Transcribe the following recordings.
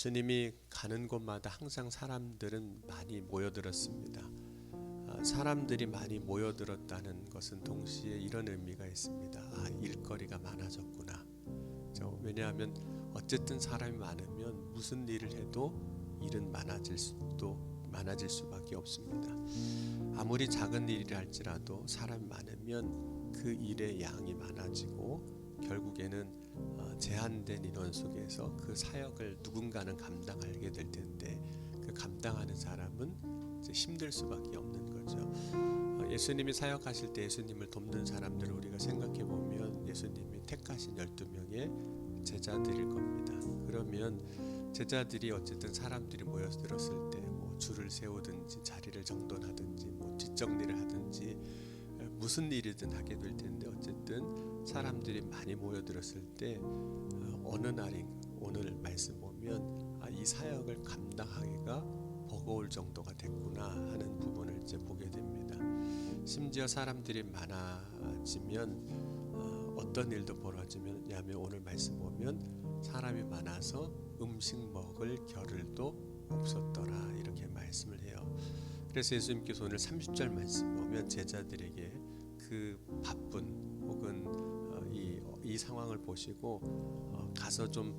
예수님이 가는 곳마다 항상 사람들은 많이 모여들었습니다. 사람들이 많이 모여들었다는 것은 동시에 이런 의미가 있습니다. 일거리가 많아졌구나. 왜냐하면 어쨌든 사람이 많으면 무슨 일을 해도 일은 많아질 수밖에 없습니다. 아무리 작은 일이라 할지라도 사람이 많으면 그 일의 양이 많아지고 결국에는 제한된 인원 속에서 그 사역을 누군가는 감당하게 될 텐데 그 감당하는 사람은 이제 힘들 수밖에 없는 거죠. 예수님이 사역하실 때 예수님을 돕는 사람들을 우리가 생각해 보면 예수님이 택하신 12명의 제자들일 겁니다. 그러면 제자들이 어쨌든 사람들이 모여들었을 때 뭐 줄을 세우든지 자리를 정돈하든지 뭐 뒷정리를 하든지 무슨 일이든 하게 될 텐데 어쨌든 사람들이 많이 모여들었을 때 어느 날인 오늘 말씀 보면 이 사역을 감당하기가 버거울 정도가 됐구나 하는 부분을 이제 보게 됩니다. 심지어 사람들이 많아지면 어떤 일도 벌어지냐면 오늘 말씀 보면 사람이 많아서 음식 먹을 겨를도 없었더라 이렇게 말씀을 해요. 그래서 예수님께서 오늘 30절 말씀 보면 제자들에게 그 바쁜 혹은 이 상황을 보시고 가서 좀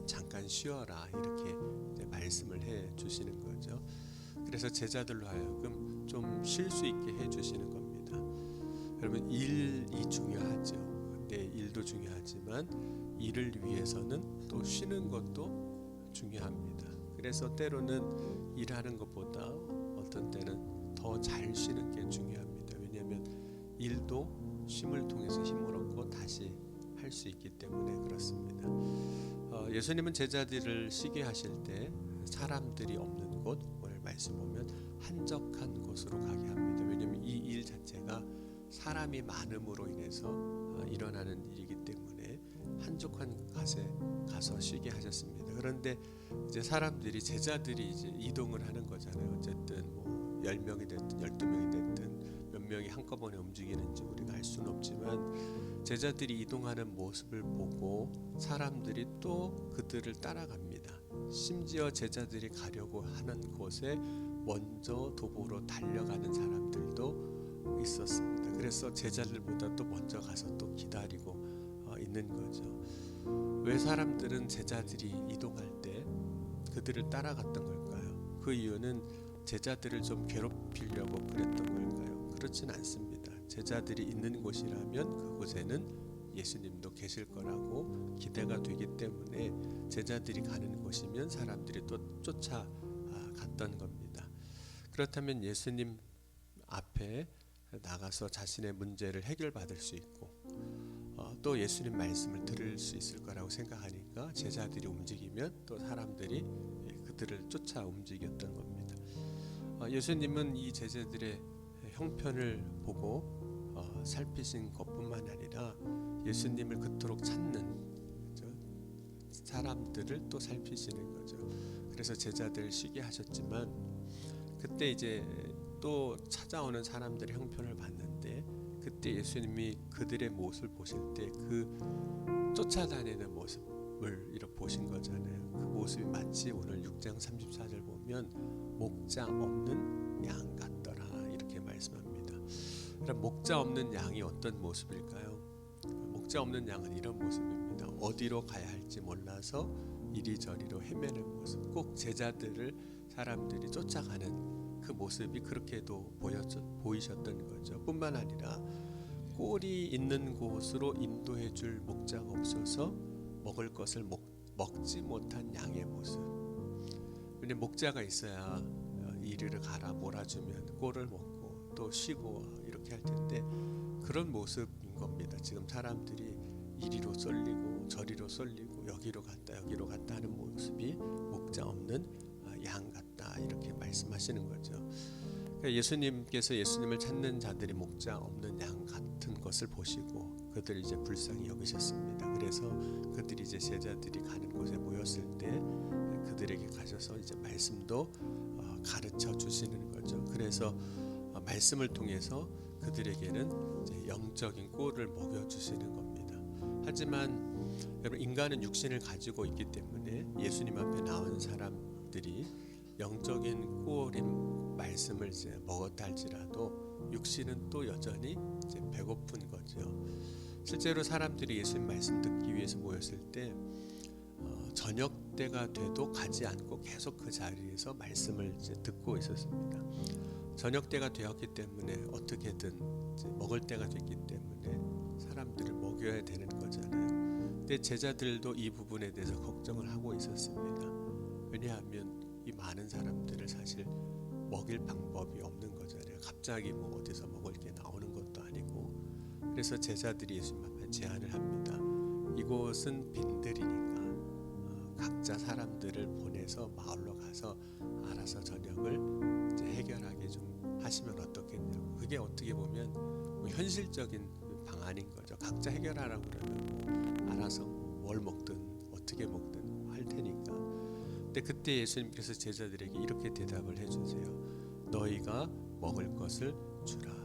잠깐 쉬어라 이렇게 말씀을 해 주시는 거죠. 그래서 제자들로 하여금 좀 쉴 수 있게 해 주시는 겁니다. 여러분 일이 중요하죠. 내 일도 중요하지만 일을 위해서는 또 쉬는 것도 중요합니다. 그래서 때로는 일하는 것보다 어떤 때는 더 잘 쉬는 게 중요합니다. 왜냐하면 일도 쉼을 통해서 힘을 얻고 다시 할 수 있기 때문에 그렇습니다. 예수님은 제자들을 쉬게 하실 때 사람들이 없는 곳 오늘 말씀 보면 한적한 곳으로 가게 합니다. 왜냐하면 이 일 자체가 사람이 많음으로 인해서 일어나는 일이기 때문에 한적한 곳에 가서 쉬게 하셨습니다. 그런데 이제 사람들이 제자들이 이제 이동을 하는 거잖아요. 어쨌든 뭐 10명이 됐든 12명이 됐든 몇 명이 한꺼번에 움직이는지 우리가 알 수는 없지만 제자들이 이동하는 모습을 보고 사람들이 또 그들을 따라갑니다. 심지어 제자들이 가려고 하는 곳에 먼저 도보로 달려가는 사람들도 있었습니다. 그래서 제자들보다 또 먼저 가서 또 기다리고 있는 거죠. 왜 사람들은 제자들이 이동할 때 그들을 따라갔던 걸까요? 그 이유는 제자들을 좀 괴롭히려고 그랬던 걸까요? 그렇진 않습니다. 제자들이 있는 곳이라면 그곳에는 예수님도 계실 거라고 기대가 되기 때문에 제자들이 가는 곳이면 사람들이 또 쫓아갔던 겁니다. 그렇다면 예수님 앞에 나가서 자신의 문제를 해결받을 수 있고 또 예수님 말씀을 들을 수 있을 거라고 생각하니까 제자들이 움직이면 또 사람들이 그들을 쫓아 움직였던 겁니다. 예수님은 이 제자들의 형편을 보고 살피신 것뿐만 아니라 예수님을 그토록 찾는 사람들을 또 살피시는 거죠. 그래서 제자들 쉬게 하셨지만 그때 이제 또 찾아오는 사람들의 형편을 봤는데 그때 예수님이 그들의 모습을 보실 때 그 쫓아다니는 모습을 이렇게 보신 거잖아요. 그 모습이 마치 오늘 6장 34절 보면 목자 없는 양 같더라 이렇게 말씀합니다. 그럼 목자 없는 양이 어떤 모습일까요? 목자 없는 양은 이런 모습입니다. 어디로 가야 할지 몰라서 이리저리로 헤매는 모습, 꼭 제자들을 사람들이 쫓아가는 그 모습이 그렇게도 보이셨던 거죠. 뿐만 아니라 꼴이 있는 곳으로 인도해 줄 목자가 없어서 먹을 것을 먹지 못한 양의 모습. 왜냐면 목자가 있어야 이리를 가라 몰아주면 꼴을 먹고 또 쉬고 이렇게 할 텐데 그런 모습인 겁니다. 지금 사람들이 이리로 쏠리고 저리로 쏠리고 여기로 갔다 하는 모습이 목자 없는 양 같다 이렇게 말씀하시는 거죠. 그러니까 예수님께서 예수님을 찾는 자들이 목자 없는 양 같은 것을 보시고 그들을 이제 불쌍히 여기셨습니다. 그래서 그들이 이제 제자들이 가는 곳에 모였을 때 그들에게 가셔서 이제 말씀도 가르쳐 주시는 거죠. 그래서 말씀을 통해서 그들에게는 이제 영적인 꼴을 먹여 주시는 겁니다. 하지만 여러분, 인간은 육신을 가지고 있기 때문에 예수님 앞에 나온 사람들이 영적인 꿀인 말씀을 이제 먹었다 할지라도 육신은 또 여전히 이제 배고픈 거죠. 실제로 사람들이 예수님 말씀 듣기 위해서 모였을 때 저녁 때가 돼도 가지 않고 계속 그 자리에서 말씀을 이제 듣고 있었습니다. 저녁 때가 되었기 때문에 어떻게든 이제 먹을 때가 됐기 때문에 사람들을 먹여야 되는 거잖아요. 근데 제자들도 이 부분에 대해서 걱정을 하고 있었습니다. 왜냐하면 이 많은 사람들을 사실 먹일 방법이 없는 거잖아요. 갑자기 뭐 어디서 먹을 게 나오는 것도 아니고. 그래서 제자들이 예수님 앞에 제안을 합니다. 이곳은 빈들이니까 각자 사람들을 보내서 마을로 가서 알아서 저녁을 이제 해결하게 좀 하시면 어떻겠냐고. 그게 어떻게 보면 뭐 현실적인 방안인 거죠. 각자 해결하라고 그러면 알아서 뭘 먹든 어떻게 먹든 할 테니까. 근데 그때 예수님께서 제자들에게 이렇게 대답을 해주세요. 너희가 먹을 것을 주라.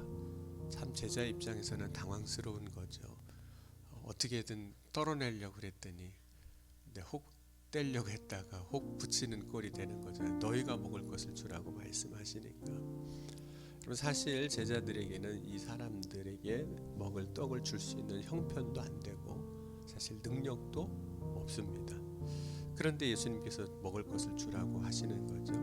참 제자 입장에서는 당황스러운 거죠. 어떻게든 떨어내려고 그랬더니 근데 혹 떼려고 했다가 혹 붙이는 꼴이 되는 거잖아요. 너희가 먹을 것을 주라고 말씀하시니까. 그럼 사실 제자들에게는 이 사람들에게 먹을 떡을 줄 수 있는 형편도 안 되고 사실 능력도 없습니다. 그런데 예수님께서 먹을 것을 주라고 하시는 거죠.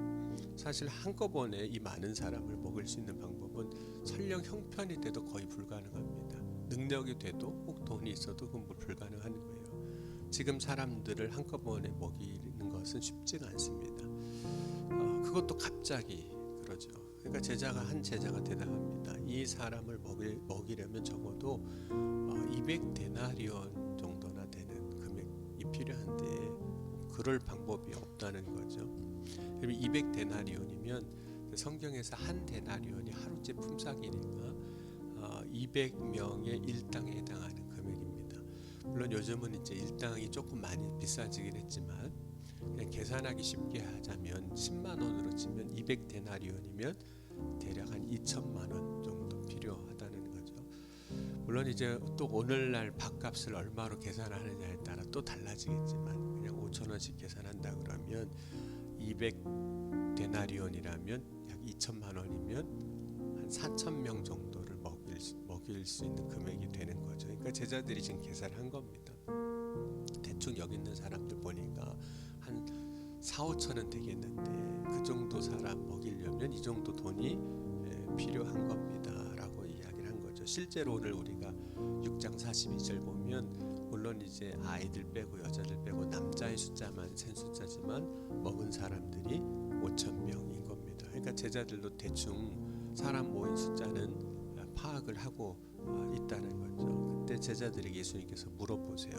사실 한꺼번에 이 많은 사람을 먹일 수 있는 방법은 설령 형편이 돼도 거의 불가능합니다. 능력이 돼도 혹 돈이 있어도 그건 불가능한 거예요. 지금 사람들을 한꺼번에 먹이는 것은 쉽지가 않습니다. 그것도 갑자기 그러죠. 그러니까 한 제자가 대답합니다. 이 사람을 먹이려면 적어도 200데나리온 정도나 되는 금액이 필요한데 그럴 방법이 없다는 거죠. 그럼 200데나리온이면 성경에서 한 데나리온이 하루째 품삯이니까 200명의 일당에 해당하는 금액입니다. 물론 요즘은 이제 일당이 조금 많이 비싸지긴 했지만 그냥 계산하기 쉽게 하자면 10만 원으로 치면 200데나리온이면 대략 한 2천만 원 정도 필요하다는 거죠. 물론 이제 또 오늘날 밥값을 얼마로 계산하느냐에 따라 또 달라지겠지만 그냥 5천 원씩 계산한다 그러면 200데나리온이라면 약 2천만 원이면 한 4천 명 정도를 먹일 수 있는 금액이 되는 거죠. 그러니까 제자들이 지금 계산한 겁니다. 대충 여기 있는 사람들 보니까 한 4, 5천은 되겠는데 그 정도 사람 먹이려면 이 정도 돈이 필요한 겁니다 라고 이야기를 한 거죠. 실제로 오늘 우리가 6장 42절 보면 물론 이제 아이들 빼고 여자들 빼고 남자의 숫자만 센 숫자지만 먹은 사람들이 5천 명인 겁니다. 그러니까 제자들도 대충 사람 모인 숫자는 파악을 하고 있다는 거죠. 그때 제자들에게 예수님께서 물어보세요.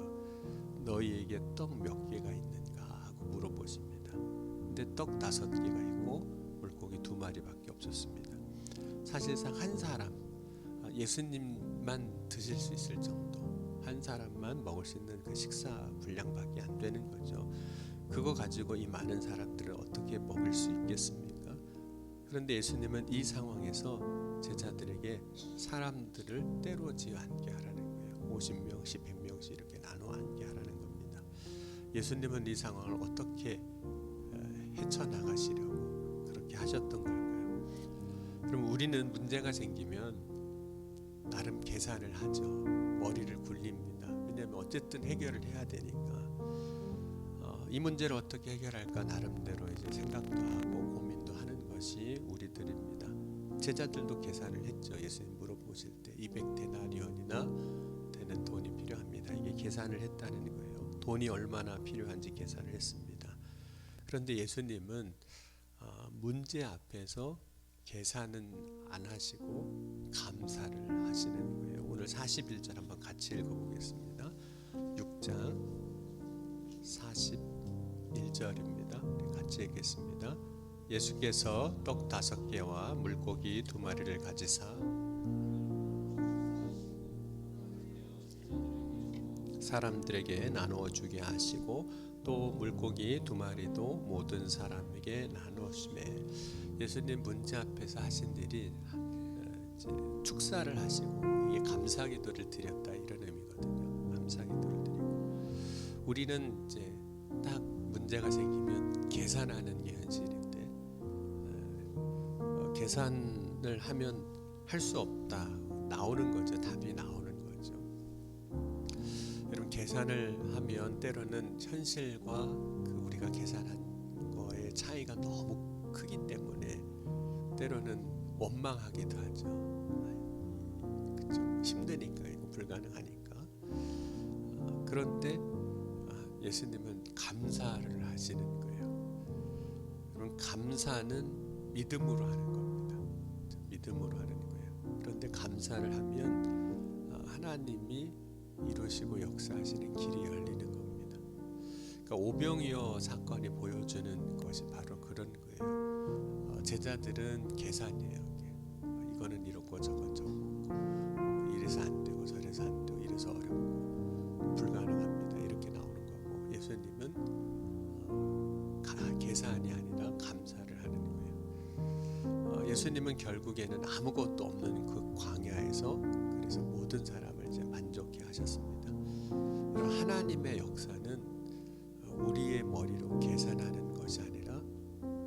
너희에게 떡 몇 개가 있는가 하고 물어보십니다. 근데 떡 5개가 있고 물고기 2마리밖에 없었습니다. 사실상 한 사람, 예수님만 드실 수 있을 정도, 한 사람만 먹을 수 있는 그 식사 분량밖에 안 되는 거죠. 그거 가지고 이 많은 사람들을 어떻게 먹일 수 있겠습니까? 그런데 예수님은 이 상황에서 제자들에게 사람들을 때로지 앉게 하라는 거예요. 50명씩 100명씩 이렇게 나눠 앉게 하라는 겁니다. 예수님은 이 상황을 어떻게 헤쳐나가시려고 그렇게 하셨던 걸까요? 그럼 우리는 문제가 생기면 나름 계산을 하죠. 머리를 굴립니다. 왜냐하면 어쨌든 해결을 해야 되니까 이 문제를 어떻게 해결할까 나름대로 이제 생각도 하고 고민도 하는 것이 우리들입니다. 제자들도 계산을 했죠. 예수님 물어보실 때 200데나리온이나 되는 돈이 필요합니다. 이게 계산을 했다는 거예요. 돈이 얼마나 필요한지 계산을 했습니다. 그런데 예수님은 문제 앞에서 계산은 안 하시고 감사를 하시는 거예요. 오늘 41절 한번 같이 읽어보겠습니다. 6장 41절입니다. 같이 읽겠습니다. 예수께서 떡 5개와 물고기 2마리를 가지사 사람들에게 나누어 주게 하시고 또 물고기 2마리도 모든 사람에게 나누었으며 예수님 문제 앞에서 하신 일이 축사를 하시고 이게 감사기도를 드렸다 이런 의미거든요. 감사기도를 드리고 우리는 이제 딱 문제가 생기면 계산하는 게 현실인데 계산을 하면 할 수 없다 나오는 거죠. 답이 나오는 거죠. 여러분 계산을 하면 때로는 현실과 그 우리가 계산한 거의 차이가 너무 크기 때문에 때로는 원망하기도 하죠. 그렇죠. 힘드니까 이거 불가능하니까. 그런데 예수님은 감사를 하시는 거예요. 그럼 감사는 믿음으로 하는 겁니다. 믿음으로 하는 거예요. 그런데 감사를 하면 하나님이 이루시고 역사하시는 길이 열리는 겁니다. 그러니까 오병이어 사건이 보여주는 것이 바로 그런 거예요. 제자들은 계산이에요. 이거는 이렇고 저건 저거고 이래서 안 되고 저래서 안 되고 이래서 어렵고 불가능합니다. 이렇게 나오는 거고 예수님은 계산이 아니라 감사를 하는 거예요. 예수님은 결국에는 아무것도 없는 그 광야에서 그래서 모든 사람을 이제 만족해 하셨습니다. 하나님의 역사는 우리의 머리로 계산하는 것이 아니라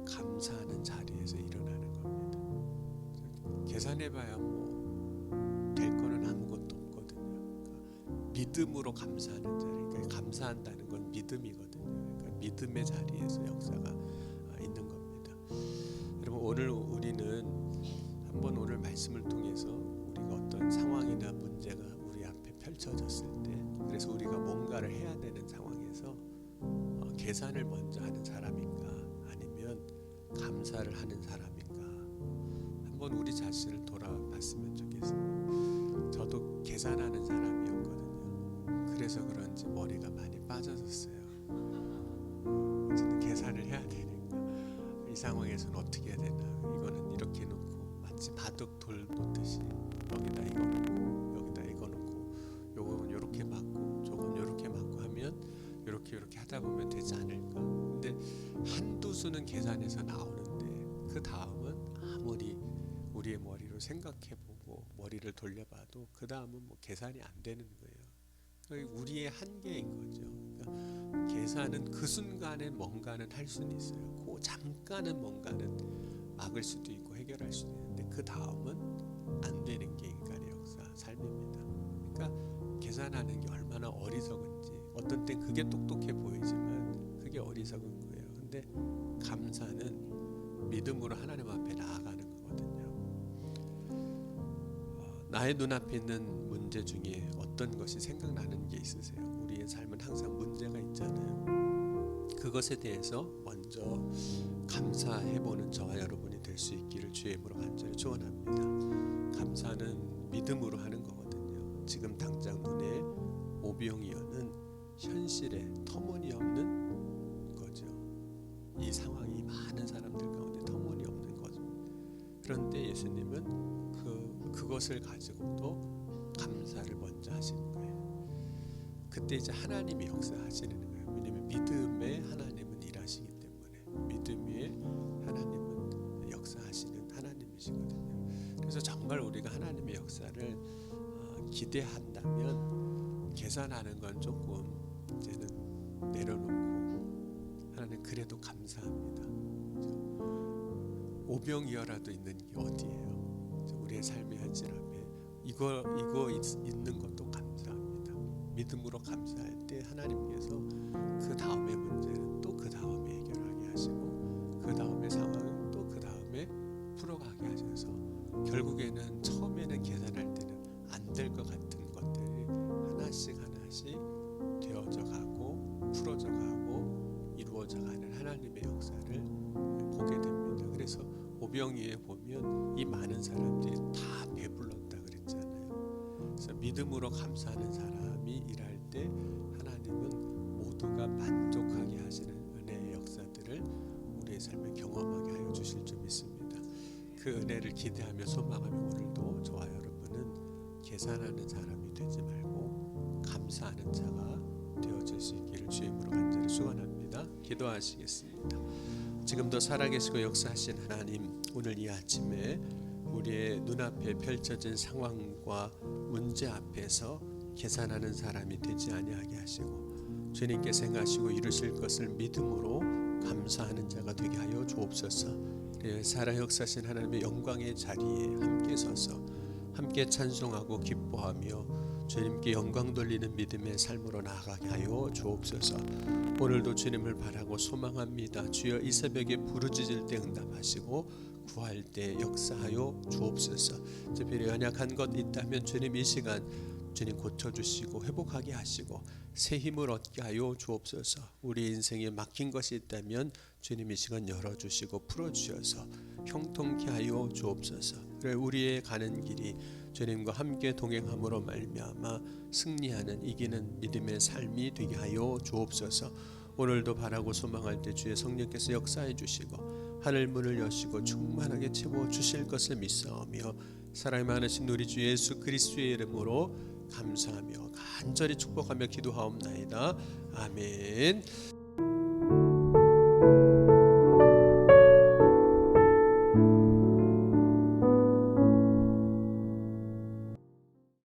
감사하는 자리에서 일어나는 겁니다. 계산해봐야 뭐 될 거는 아무것도 없거든요. 그러니까 믿음으로 감사하는 자리, 그러니까 감사한다는 건 믿음이거든요. 그러니까 믿음의 자리에서 역사가 있는 겁니다. 여러분 오늘 우리는 한번 오늘 말씀을 통해서 우리가 어떤 상황이나 문제가 우리 앞에 펼쳐졌을 때, 그래서 우리가 뭔가를 해야 되는 상황에서 계산을 먼저 하는 사람인가 아니면 감사를 하는 사람인가 한번 우리 자신을 돌아봤으면 좋겠습니다. 저도 계산하는 사람이었거든요. 그래서 그런지 머리가 많이 빠져졌어요. 어쨌든 계산을 해야 되니까 이 상황에서는 어떻게 해야 되나, 이거는 이렇게 놓고 마치 바둑 돌 놓듯이 여기다 이거 놓고 여기다 이거 놓고 요건 요렇게 맞고 저건 요렇게 맞고 하면 요렇게 하다 보면 되지 않을까. 근데 한두 수는 계산해서 나오는데 그 다음은 아무리 우리의 머리로 생각해보고 머리를 돌려봐도 그 다음은 뭐 계산이 안 되는 거예요. 그러니까 우리의 한계인 거죠. 그러니까 계산은 그 순간에 뭔가는 할 수는 있어요. 그 잠깐은 뭔가는 막을 수도 있고 해결할 수도 있는데 그 다음은 안 되는 게 인간의 역사, 삶입니다. 그러니까 계산하는 게 얼마나 어리석은지, 어떤 땐 그게 똑똑해 보이지만 그게 어리석은 거예요. 근데 감사는 믿음으로 하나님 앞에 나아가는 거거든요. 나의 눈앞에 있는 문제 중에 어떤 것이 생각나는 게 있으세요? 우리의 삶은 항상 문제가 있잖아요. 그것에 대해서 먼저 감사해보는 저와 여러분이 될 수 있기를 주의 이름으로 간절히 축원합니다. 감사는 믿음으로 하는 거거든요. 지금 당장 눈에 오병이어는 현실에 터무니없는 거죠. 이 상황이 많은 사람들 가운데 터무니없는 거죠. 그런데 예수님은 그것을 가지고도 감사를 먼저 하시는 거예요. 그때 이제 하나님이 역사하시는 거예요. 왜냐하면 믿음에 하나님은 일하시기 때문에, 믿음 위에 하나님은 역사하시는 하나님이시거든요. 그래서 정말 우리가 하나님의 역사를 기대한다면 계산하는 건 조금 이제는 내려놓고 하나님 그래도 감사합니다. 오병이어라도 있는 게 어디예요? 우리의 삶의 현실 앞에 이거 있는 것도 감사합니다. 믿음으로 감사할 때 하나님께서 그 다음의 문제는 또 그 다음에 해결하게 하시고 그 다음의 상황은 또 그 다음에 풀어가게 하셔서 결국에는 처음에는 계산할 때는 안 될 것 같은 것들이 하나씩 되어져 가고 풀어져 가고 이루어져 가는 하나님의 역사를 보게 됩니다. 그래서 오병이어에 보면 이 많은 사람들이 다 배불렀다 그랬잖아요. 그래서 믿음으로 감사하는 사람이 일할 때 하나님은 모두가 만족하게 하시는 은혜의 역사들을 우리의 삶에 경험하게 하여 주실 줄 믿습니다. 그 은혜를 기대하며 소망하며 오늘도 저와 여러분은 계산하는 사람이 되지 말고 감사하는 자가 되어질 수 있기를 주의 이름으로 간절히 축원합니다. 기도하시겠습니다. 지금도 살아계시고 역사하신 하나님, 오늘 이 아침에 우리의 눈앞에 펼쳐진 상황과 문제 앞에서 계산하는 사람이 되지 아니하게 하시고 주님께서 행하시고 이루실 것을 믿음으로 감사하는 자가 되게 하여 주옵소서. 살아 역사신 하나님의 영광의 자리에 함께 서서 함께 찬송하고 기뻐하며 주님께 영광 돌리는 믿음의 삶으로 나아가게 하여 주옵소서. 오늘도 주님을 바라고 소망합니다. 주여 이 새벽에 부르짖을 때 응답하시고 구할 때 역사하여 주옵소서. 특별히 연약한 것 있다면 주님 이 시간 주님 고쳐주시고 회복하게 하시고 새 힘을 얻게 하여 주옵소서. 우리 인생에 막힌 것이 있다면 주님 이 시간 열어주시고 풀어주셔서 형통케 하여 주옵소서. 그래 우리의 가는 길이 주님과 함께 동행함으로 말미암아 승리하는 이기는 믿음의 삶이 되게 하여 주옵소서. 오늘도 바라고 소망할 때 주의 성령께서 역사해 주시고 하늘 문을 여시고 충만하게 채워 주실 것을 믿사오며 사랑이 많으신 우리 주 예수 그리스도의 이름으로 감사하며 간절히 축복하며 기도하옵나이다. 아멘.